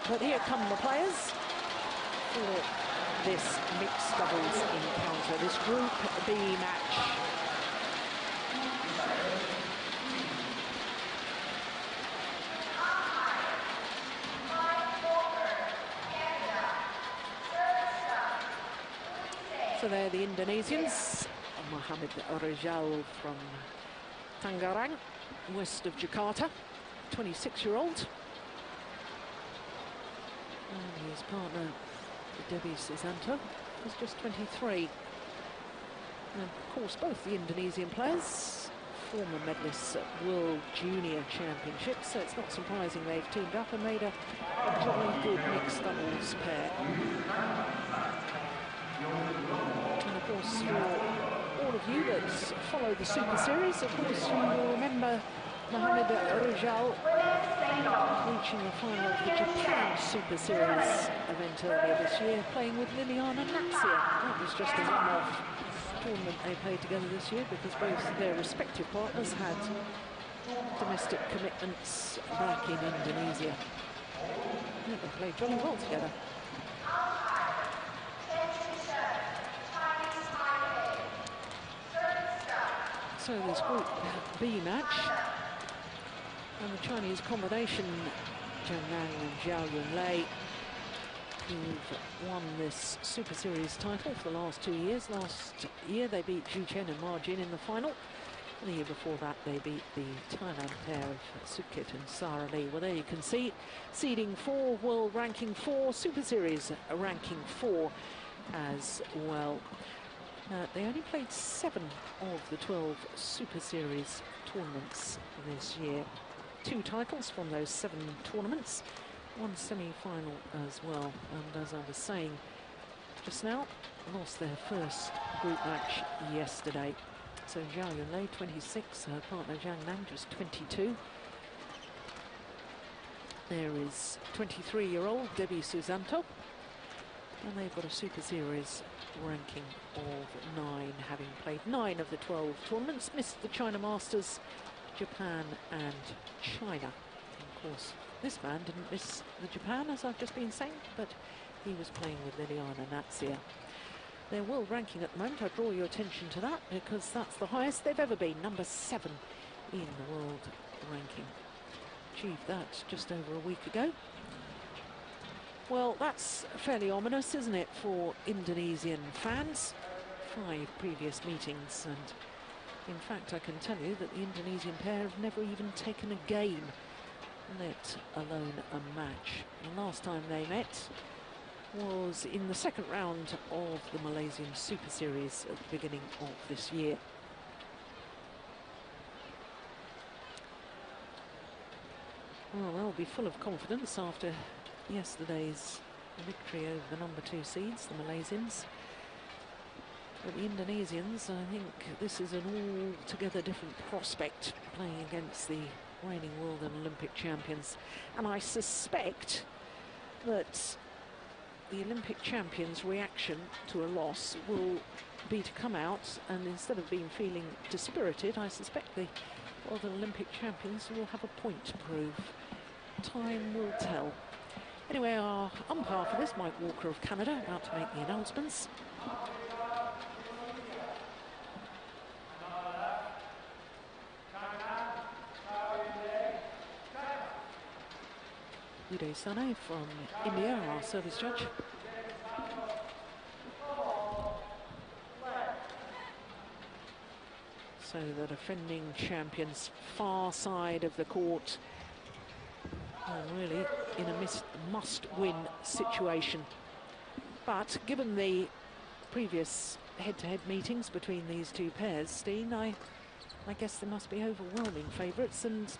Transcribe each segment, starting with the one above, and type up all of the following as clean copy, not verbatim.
But here come the players for this mixed doubles encounter, this Group B match. So they're the Indonesians, Mohamed Rizal from Tangerang, west of Jakarta, 26-year-old. And his partner, Debbie Susanto, is just 23. And of course, both the Indonesian players, former medalists at World Junior Championships, so it's not surprising they've teamed up and made a jolly good mixed doubles pair. And of course, for all of you that follow the Super Series, of course, you will remember Mohamed Rizal reaching the final of the Japan Super Series event earlier this year, playing with Liliana Natsir. That was just a one-off tournament they played together this year because both their respective partners had domestic commitments back in Indonesia. Yeah, they played jolly well together. So this Group B match, and the Chinese combination, Zhang Nan and Zhao Yunlei, who've won this Super Series title for the last 2 years. Last year they beat Zhu Chen and Ma Jin in the final, and the year before that they beat the Thailand pair of Sukhit and Sara Lee. Well, there you can see, seeding 4, world ranking 4, Super Series ranking 4 as well. They only played 7 of the 12 Super Series tournaments this year. 2 titles from those 7 tournaments, 1 semi-final as well. And as I was saying just now, lost their first group match yesterday. So Zhao Yunlei, 26, her partner Zhang Nan, just 22. There is 23-year-old Debbie Susanto. And they've got a Super Series ranking of 9, having played 9 of the 12 tournaments, missed the China Masters, Japan and China. And of course, this man didn't miss the Japan, as I've just been saying, but he was playing with Liliana Natsir. Their world ranking at the moment, I draw your attention to that, because that's the highest they've ever been, number 7 in the world ranking. Achieved that just over a week ago. Well, that's fairly ominous, isn't it, for Indonesian fans? 5 previous meetings, and in fact, I can tell you that the Indonesian pair have never even taken a game, let alone a match. The last time they met was in the second round of the Malaysian Super Series at the beginning of this year. Well, they'll be full of confidence after yesterday's victory over the number 2 seeds, the Malaysians. But the Indonesians, I think this is an altogether different prospect, playing against the reigning world and Olympic champions. And I suspect that the Olympic champions' reaction to a loss will be to come out and, instead of being feeling dispirited, I suspect the Olympic champions will have a point to prove. Time will tell. Anyway, our umpire for this, Mike Walker of Canada, about to make the announcements. Uday Sane from India, our service judge. So the defending champions, far side of the court, and really in a must-win situation. But given the previous head-to-head meetings between these 2 pairs, Steen, I guess there must be overwhelming favourites. And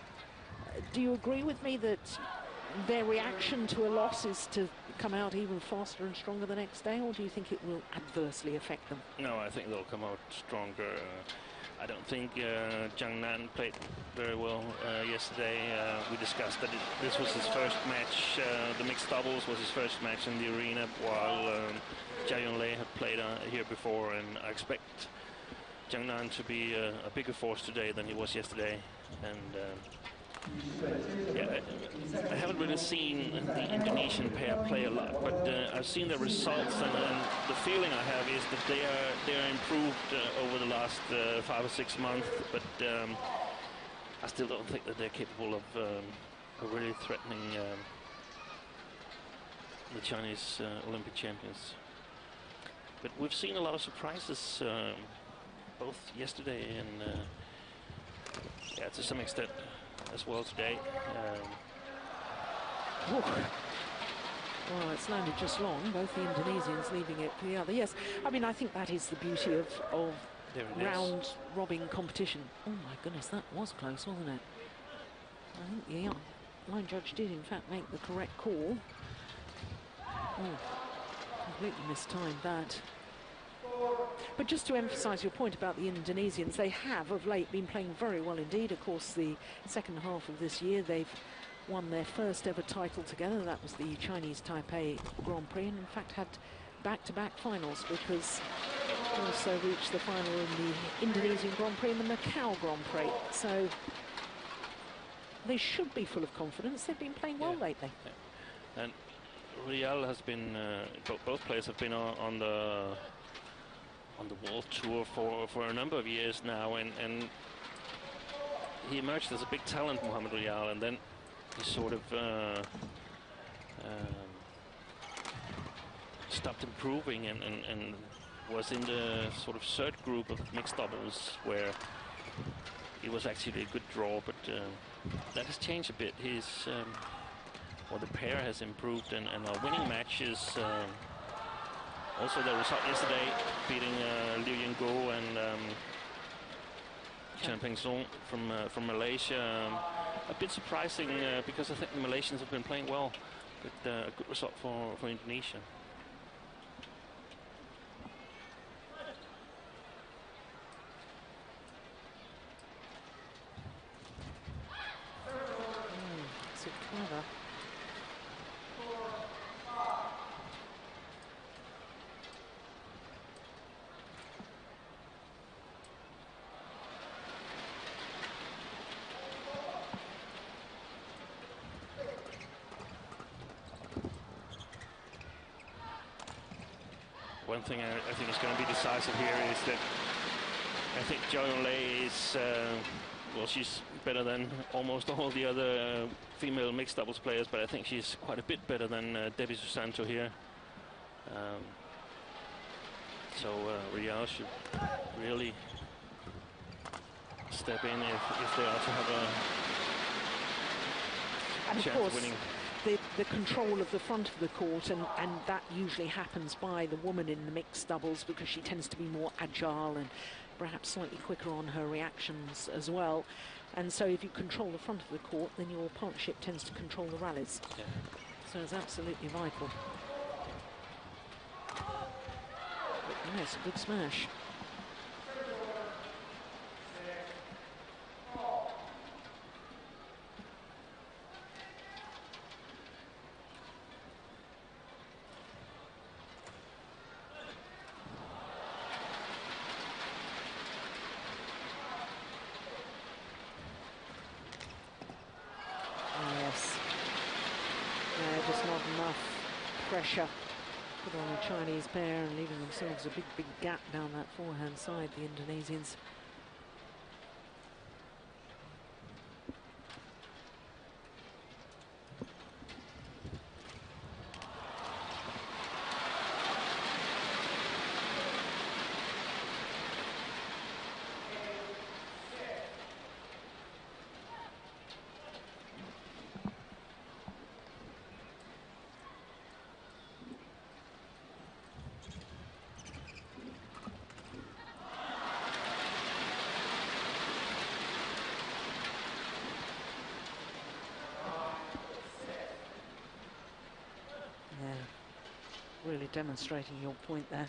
do you agree with me that their reaction to a loss is to come out even faster and stronger the next day, or do you think it will adversely affect them? No, I think they'll come out stronger. I don't think Zhang Nan played very well yesterday. We discussed that this was his first match. The mixed doubles was his first match in the arena, while Zhao Yunlei had played here before, and I expect Zhang Nan to be a bigger force today than he was yesterday. And Yeah, I haven't really seen the Indonesian pair play a lot, but I've seen the results, and the feeling I have is that they are improved over the last 5 or 6 months. But I still don't think that they're capable of really threatening the Chinese Olympic champions. But we've seen a lot of surprises, both yesterday and yeah, to some extent as well today. Well, it's landed just long, both the Indonesians leaving it for the other. Yes, I mean, I think that is the beauty of round-robin competition. Oh, my goodness, that was close, wasn't it? I think the line judge did, in fact, make the correct call. Oh, completely mistimed that. But just to emphasise your point about the Indonesians, they have of late been playing very well indeed. Of course, the second half of this year, they've won their first ever title together. That was the Chinese Taipei Grand Prix, and in fact had back-to-back finals, because they also reached the final in the Indonesian Grand Prix and the Macau Grand Prix. So they should be full of confidence. They've been playing well lately. Yeah. And Rial has been, both players have been on the World Tour for a number of years now, and he emerged as a big talent, Mohamed Rial, and then he sort of stopped improving and was in the sort of third group of mixed doubles where he was actually a good draw, but that has changed a bit. His well, the pair has improved and are winning matches. Also, the result yesterday, beating Liu Yingguo and Chen Peng-song from Malaysia. A bit surprising because I think the Malaysians have been playing well, but a good result for Indonesia. So clever. One thing I think is going to be decisive here is that I think Zhao Yonglei is, well, she's better than almost all the other female mixed doubles players, but I think she's quite a bit better than Debbie Susanto here. So Rial should really step in if they also have a chance of winning. The control of the front of the court, and that usually happens by the woman in the mixed doubles, because she tends to be more agile and perhaps slightly quicker on her reactions as well. And so if you control the front of the court, then your partnership tends to control the rallies. Yeah. So it's absolutely vital. But yes, a good smash. Just not enough pressure put on the Chinese pair, and leaving themselves a big gap down that forehand side, the Indonesians. Really demonstrating your point there.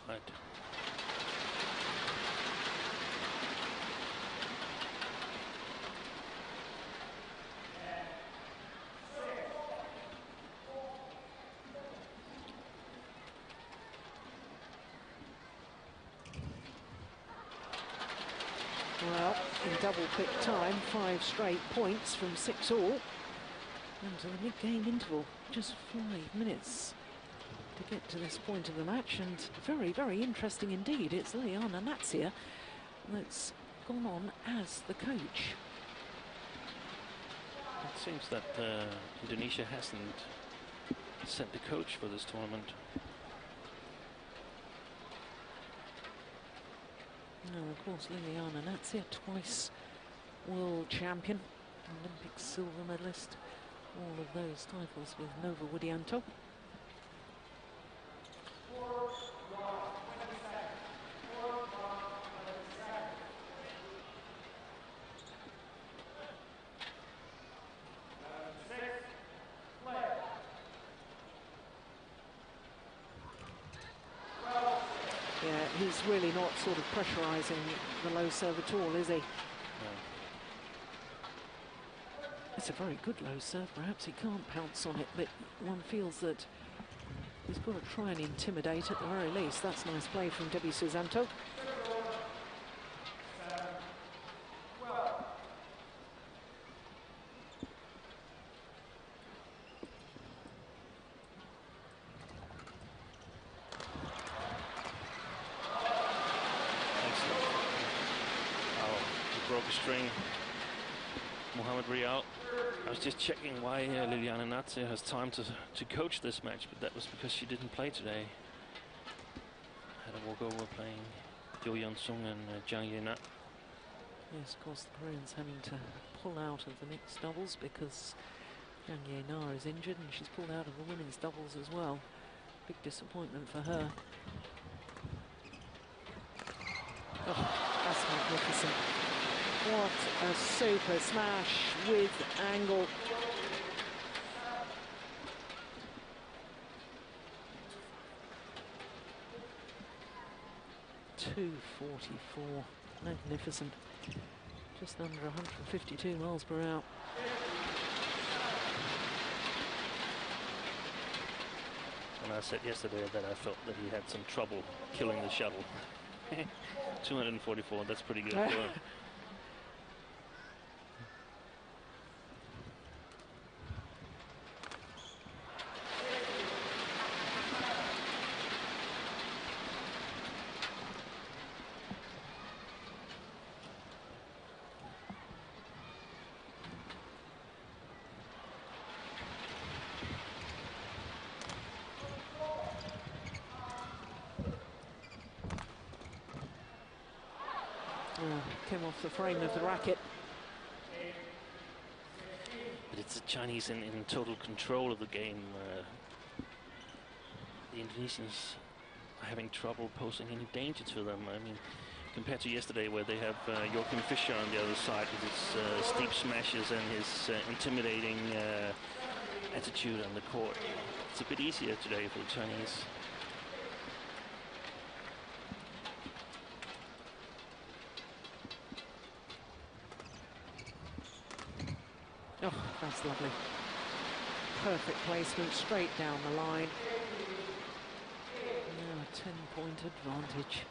Right. Well, in double quick time, 5 straight points from 6 all. And to the mid-game interval, just 5 minutes to get to this point of the match, and very, very interesting indeed. It's Liliana Natsir that's gone on as the coach. It seems that Indonesia hasn't sent the coach for this tournament. No, of course, Liliana Natsir, twice world champion, Olympic silver medalist, all of those titles with Nova Widianto. Yeah, he's really not sort of pressurising the low serve at all, is he? No. It's a very good low serve. Perhaps he can't pounce on it, but one feels that he's got to try and intimidate at the very least. That's nice play from Debbie Susanto. String, Mohamed Rial. I was just checking why Liliana Natsir has time to coach this match, but that was because she didn't play today. Had a walkover playing Jo Yeon-sung and Jang Ye-na. Yes, of course, the Koreans having to pull out of the mixed doubles because Jang Ye-na is injured, and she's pulled out of the women's doubles as well. Big disappointment for her. Oh, that's magnificent. What a super smash with angle. .244, magnificent. Just under 152 miles per hour. And I said yesterday that I felt that he had some trouble killing the shuttle. 244, that's pretty good for her. Came off the frame of the racket. But it's the Chinese in total control of the game. The Indonesians are having trouble posing any danger to them. I mean, compared to yesterday where they have Joachim Fischer on the other side with his steep smashes and his intimidating attitude on the court. It's a bit easier today for the Chinese. Oh, that's lovely. Perfect placement, straight down the line. Now a 10-point advantage.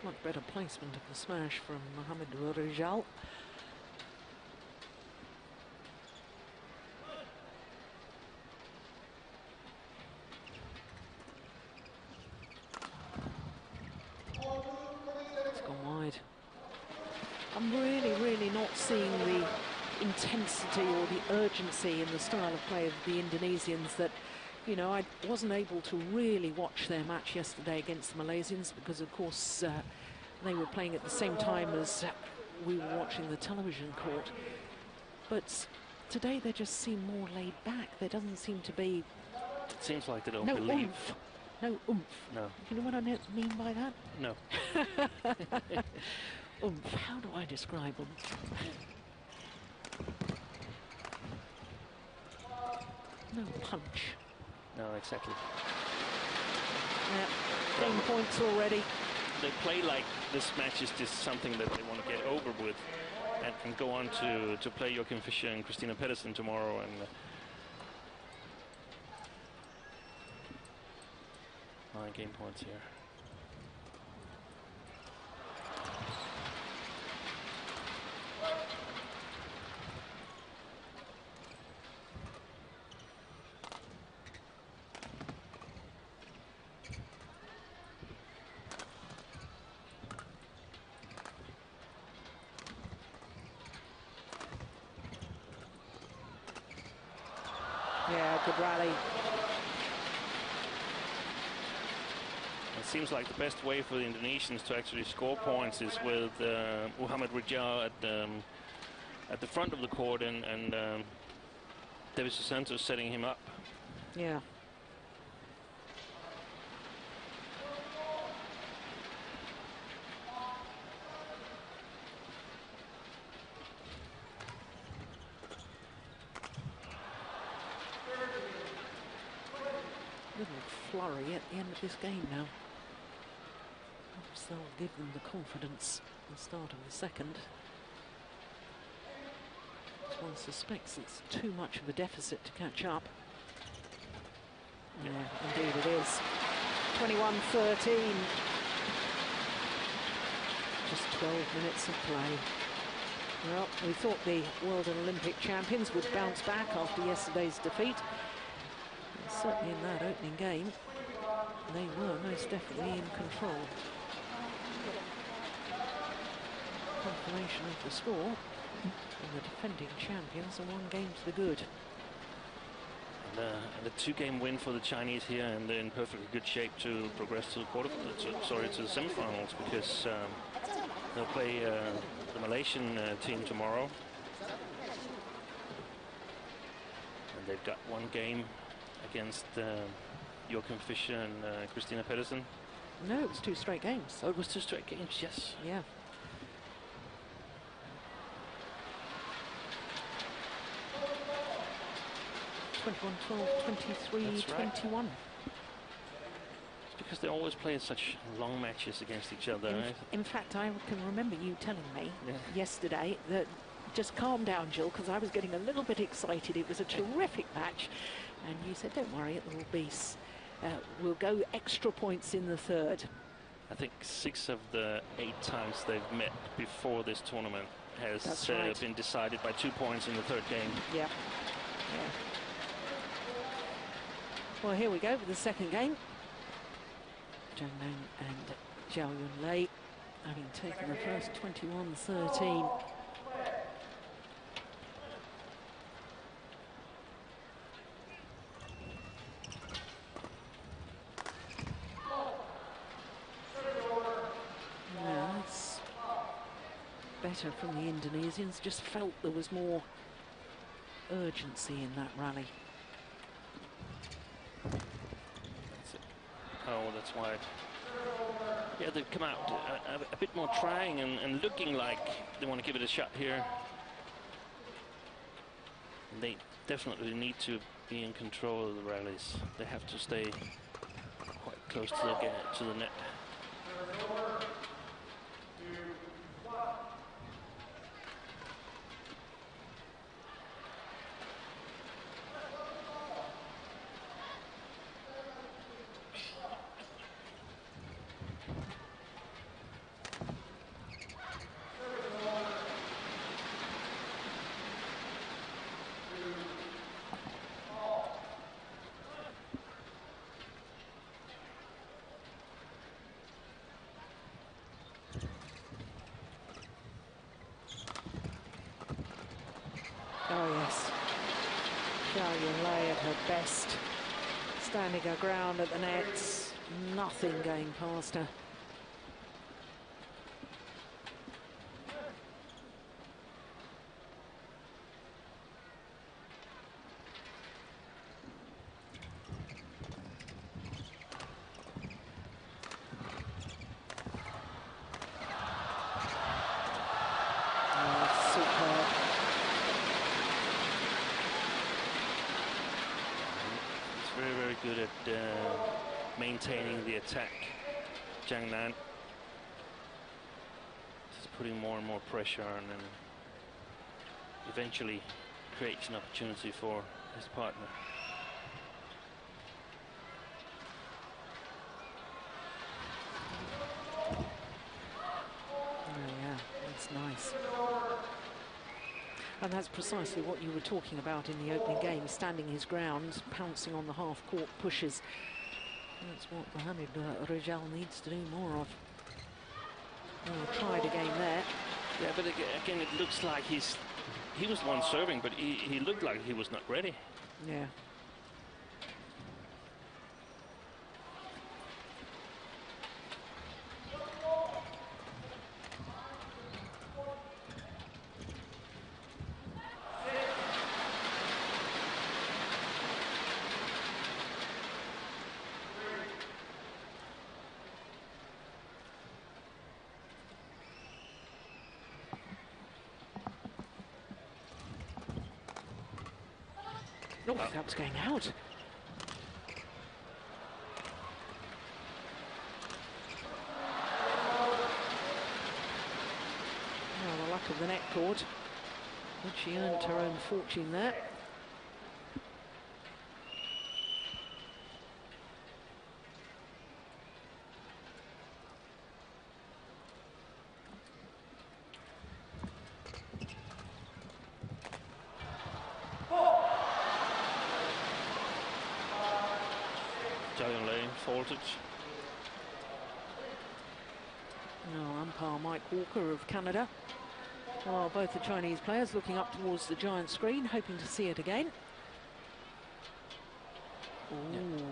Much better placement of the smash from Mohamed Rijal. It's gone wide. I'm really not seeing the intensity or the urgency in the style of play of the Indonesians that, you know, I wasn't able to really watch their match yesterday against the Malaysians because, of course, they were playing at the same time as we were watching the television court. But today they just seem more laid back. There doesn't seem to be... It seems like they don't believe. No oomph. No. You know what I mean by that? No. Oomph. How do I describe oomph? No punch. No, exactly. Yeah. Game points already. They play like this match is just something that they want to get over with, and go on to play Joachim Fischer and Christina Pedersen tomorrow. And 9 game points here. Yeah, good rally. It seems like the best way for the Indonesians to actually score points is with Muhammad Rijal at the front of the court and David Susanto setting him up. Yeah. Little flurry at the end of this game now. Perhaps they'll give them the confidence at the start of the second. One suspects it's too much of a deficit to catch up. Yeah, indeed it is. 21-13. Just 12 minutes of play. Well, we thought the World and Olympic champions would bounce back after yesterday's defeat. And certainly in that opening game, they were most definitely in control. Confirmation of the score. And the defending champions are 1 game to the good. And a 2-game win for the Chinese here, and they're in perfectly good shape to progress to the to the semifinals, because they'll play the Malaysian team tomorrow, and they've got 1 game against Joachim Fischer and Christina Pedersen. No, it was 2 straight games. Oh, it was 2 straight games. Yes. Yeah. 21-12, 23-21. It's because they always play such long matches against each other. Right? In fact, I can remember you telling me yesterday that just calm down, Jill, because I was getting a little bit excited. It was a terrific match. And you said, don't worry, it will be, we'll go extra points in the third. I think 6 of the 8 times they've met before this tournament has been decided by 2 points in the third game. Yeah. Yeah. Well, here we go with the second game. Zhang Nan and Zhao Yunlei having taken the first 21-13. Yeah, it's better from the Indonesians. Just felt there was more urgency in that rally. Oh, that's why. Yeah, they've come out a bit more trying and looking like they want to give it a shot here. And they definitely need to be in control of the rallies. They have to stay quite close to the net. Oh, yes. Zhao Yunlei at her best. Standing her ground at the nets. Nothing going past her. at maintaining the attack. Jiang Nan is putting more and more pressure on, and eventually creates an opportunity for his partner. That's nice. And that's precisely what you were talking about in the opening game, standing his ground, pouncing on the half-court pushes. That's what Mohamed Rejal needs to do more of. Well, tried again there. Yeah, but again, it looks like he was the one serving, but he looked like he was not ready. Yeah. Oh, that was going out. Well, the luck of the net cord, which she earned her own fortune there. Faulted. Now, umpire Mike Walker of Canada. Well, both the Chinese players looking up towards the giant screen, hoping to see it again. Ooh. Yeah.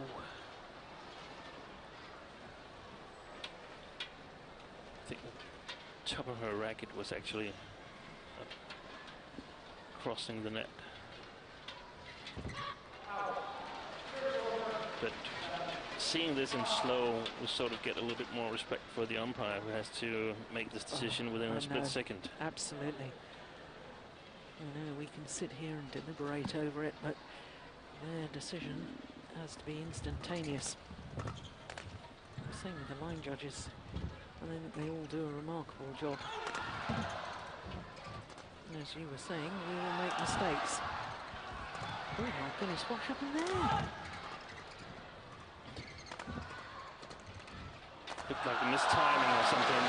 I think the top of her racket was actually crossing the net. But seeing this in slow, we sort of get a little bit more respect for the umpire, who has to make this decision within a split second. Absolutely. I know we can sit here and deliberate over it, but their decision has to be instantaneous. Same with the line judges. I think they all do a remarkable job. And as you were saying, we will make mistakes. Oh my goodness, what happened there? Looked like a mistiming or something.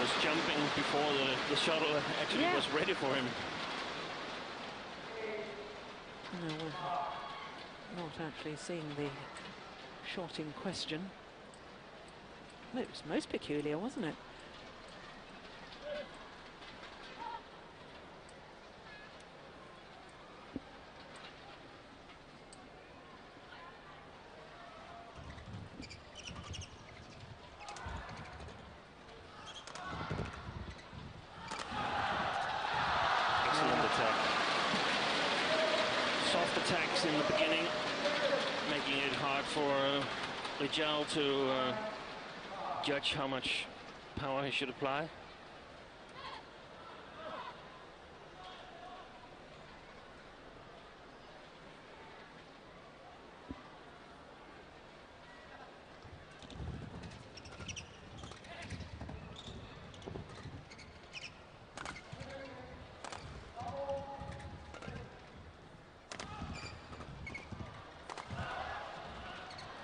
Was jumping before the shuttle actually was ready for him. No, we're not actually seeing the shot in question. It was most peculiar, wasn't it? Attacks in the beginning, making it hard for Rejal to judge how much power he should apply.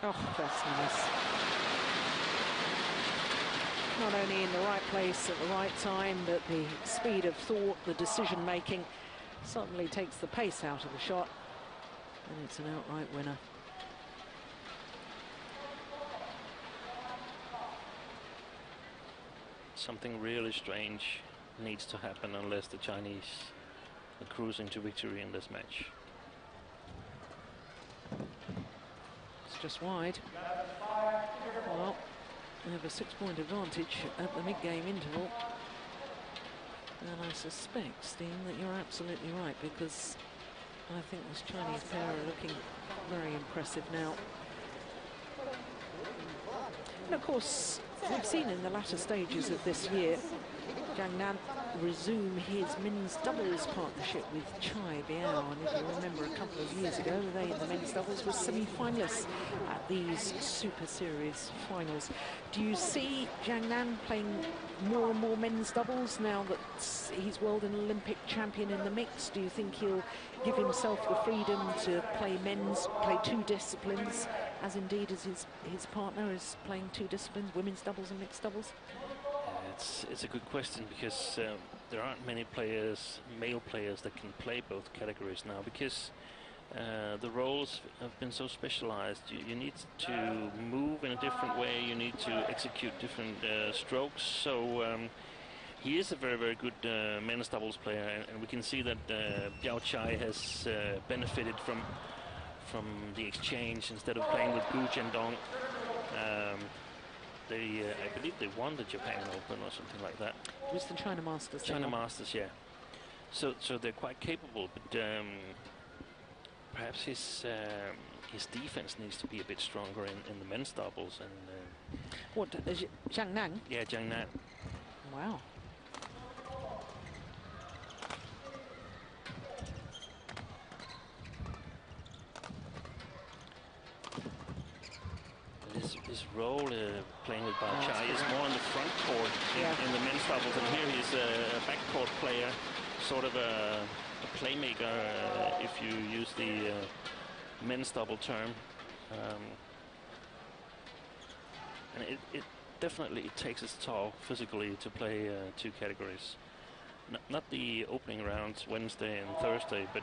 Oh, that's nice. Not only in the right place at the right time, but the speed of thought, the decision-making suddenly takes the pace out of the shot, and it's an outright winner. Something really strange needs to happen unless the Chinese are cruising to victory in this match. Just wide. Well, we have a 6-point advantage at the mid-game interval. And I suspect, Steen, that you're absolutely right, because I think this Chinese pair are looking very impressive now. And of course, We've seen in the latter stages of this year Zhang Nan resume his men's doubles partnership with Chai Biao. And if you remember, a couple of years ago, they in the men's doubles were semi-finalists at these Super Series finals. Do you see Zhang Nan playing more and more men's doubles now that he's world and Olympic champion in the mix? Do you think he'll give himself the freedom to play men's, play two disciplines, as indeed as his partner is playing two disciplines, women's doubles and mixed doubles? It's a good question, because there aren't many players, male players, that can play both categories now, because the roles have been so specialized. You need to move in a different way, you need to execute different strokes. So he is a very, very good men's doubles player, and we can see that Biao Chai has benefited from the exchange instead of playing with Gu Jiandong. I believe they won the Japan Open or something like that. It was the China Masters. China Masters, yeah. So they're quite capable, but perhaps his defense needs to be a bit stronger in the men's doubles. And what, Zhang Nan? Yeah, Zhang Nan. Wow. His role playing with Biao Chai is more on the front court in the men's doubles, and here he's a backcourt player, sort of a playmaker, if you use the men's double term. And it definitely takes its toll physically to play two categories. Not the opening rounds Wednesday and Thursday, but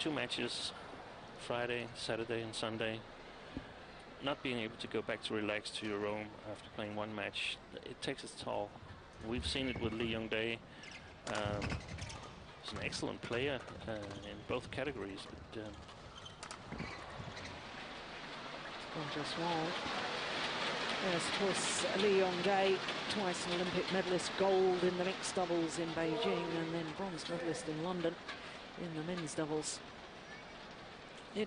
two matches. Friday, Saturday and Sunday, not being able to go back to relax to your room after playing one match, it takes its toll. We've seen it with Lee Yong-dae. He's an excellent player in both categories. But, just wild. Yes, of course, Lee Yong-dae, twice an Olympic medalist, gold in the mixed doubles in Beijing, and then bronze medalist in London in the men's doubles.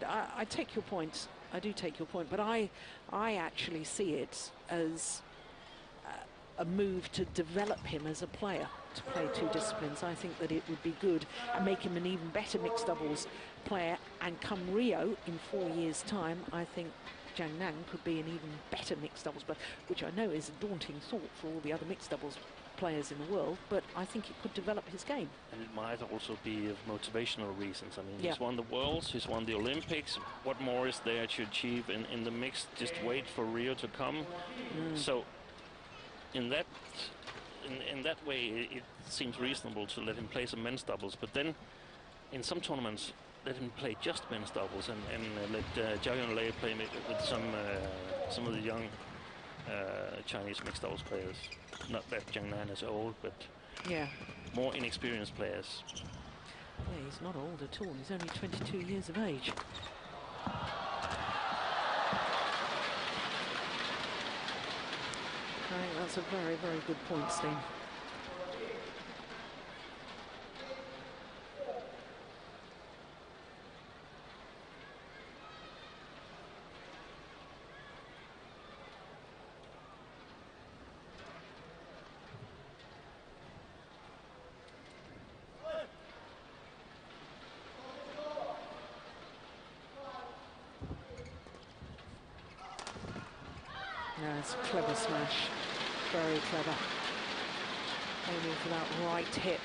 I take your point. I do take your point, but I actually see it as a move to develop him as a player, to play two disciplines. I think that it would be good and make him an even better mixed doubles player. And come Rio in 4 years' time, I think Zhang Nan could be an even better mixed doubles player, which I know is a daunting thought for all the other mixed doubles players in the world, but I think it could develop his game. And it might also be of motivational reasons. I mean, he's won the Worlds, he's won the Olympics. What more is there to achieve in the mix? Just wait for Rio to come. So in that way, it seems reasonable to let him play some men's doubles, but then in some tournaments let him play just men's doubles, and let Zhao Yunlei play with some of the young Chinese mixed doubles players. Not that Zhang Nan is old, but more inexperienced players. Yeah, he's not old at all. He's only 22 years of age. I think that's a very, very good point, Steen. It's a clever smash, very clever. Aiming for that right hip.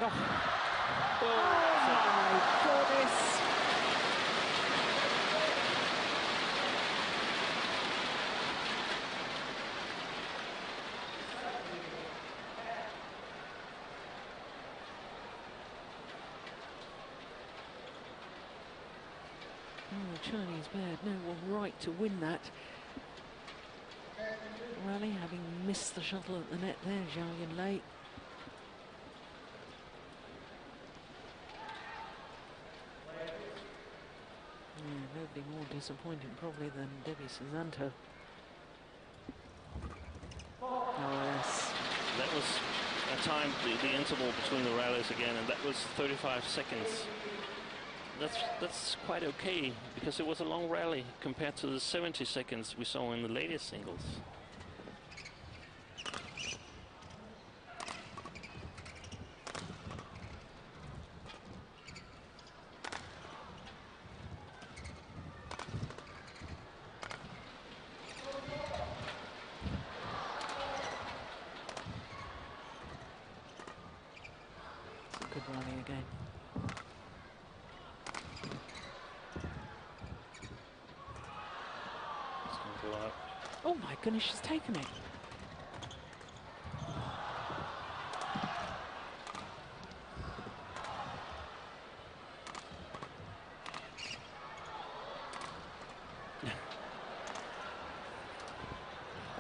my goodness. The Chinese pair had no right to win that rally, having missed the shuttle at the net there, Zhao Yunlei. Yeah, nobody more disappointing probably than Debbie Susanto. Oh yes. That was a time, the interval between the rallies again, and that was 35 seconds. That's quite okay, because it was a long rally compared to the 70 seconds we saw in the latest singles. Good rally again. Oh my goodness, she's taken it.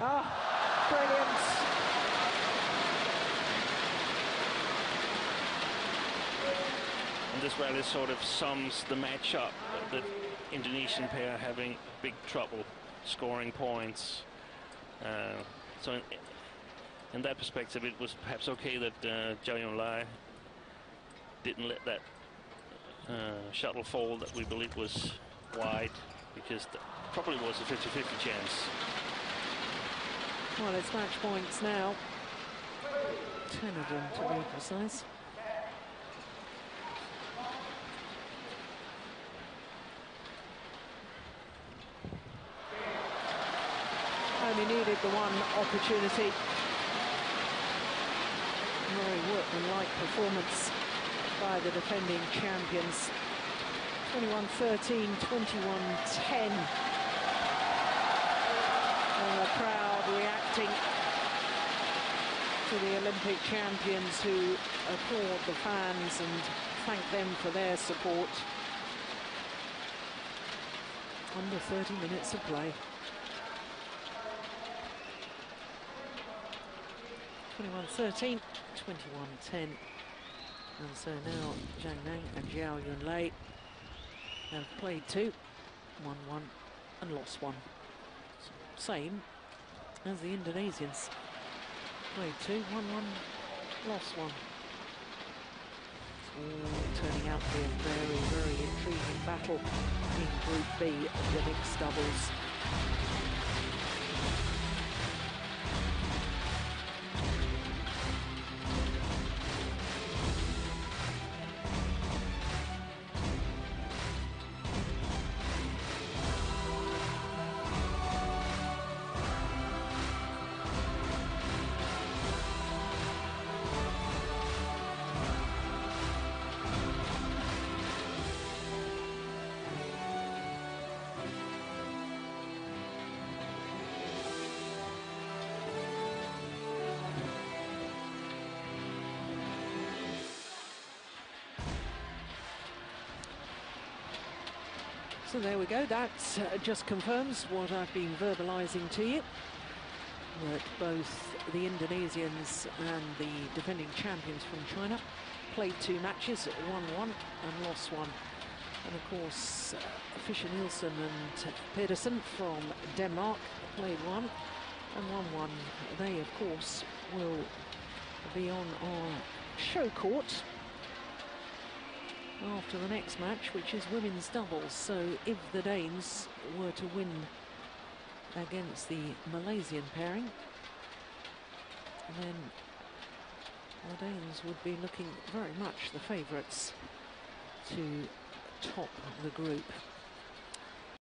Oh, brilliant. And this rally sort of sums the match up. The Indonesian pair having big trouble scoring points. So in that perspective, it was perhaps okay that Zhao Yunlei didn't let that shuttle fall that we believe was wide, because that probably was a 50-50 chance. Well, it's match points now. 10 of them, to be precise. Only needed the one opportunity. Very workmanlike performance by the defending champions. 21-13, 21-10. And the crowd reacting to the Olympic champions, who applaud the fans and thank them for their support. Under 30 minutes of play. 21-13, 21-10. And so now Zhang Nan and Zhao Yunlei have played two, won one and lost one. Same as the Indonesians. Played two, won one, lost one. It's all turning out to be a very, very intriguing battle in Group B of the mixed doubles. So there we go, that just confirms what I've been verbalising to you, that both the Indonesians and the defending champions from China played two matches, won one and lost one. And of course, Fischer-Nielsen and Pedersen from Denmark played one and won one. They, of course, will be on our show court after the next match, which is women's doubles. So if the Danes were to win against the Malaysian pairing, then the Danes would be looking very much the favourites to top the group.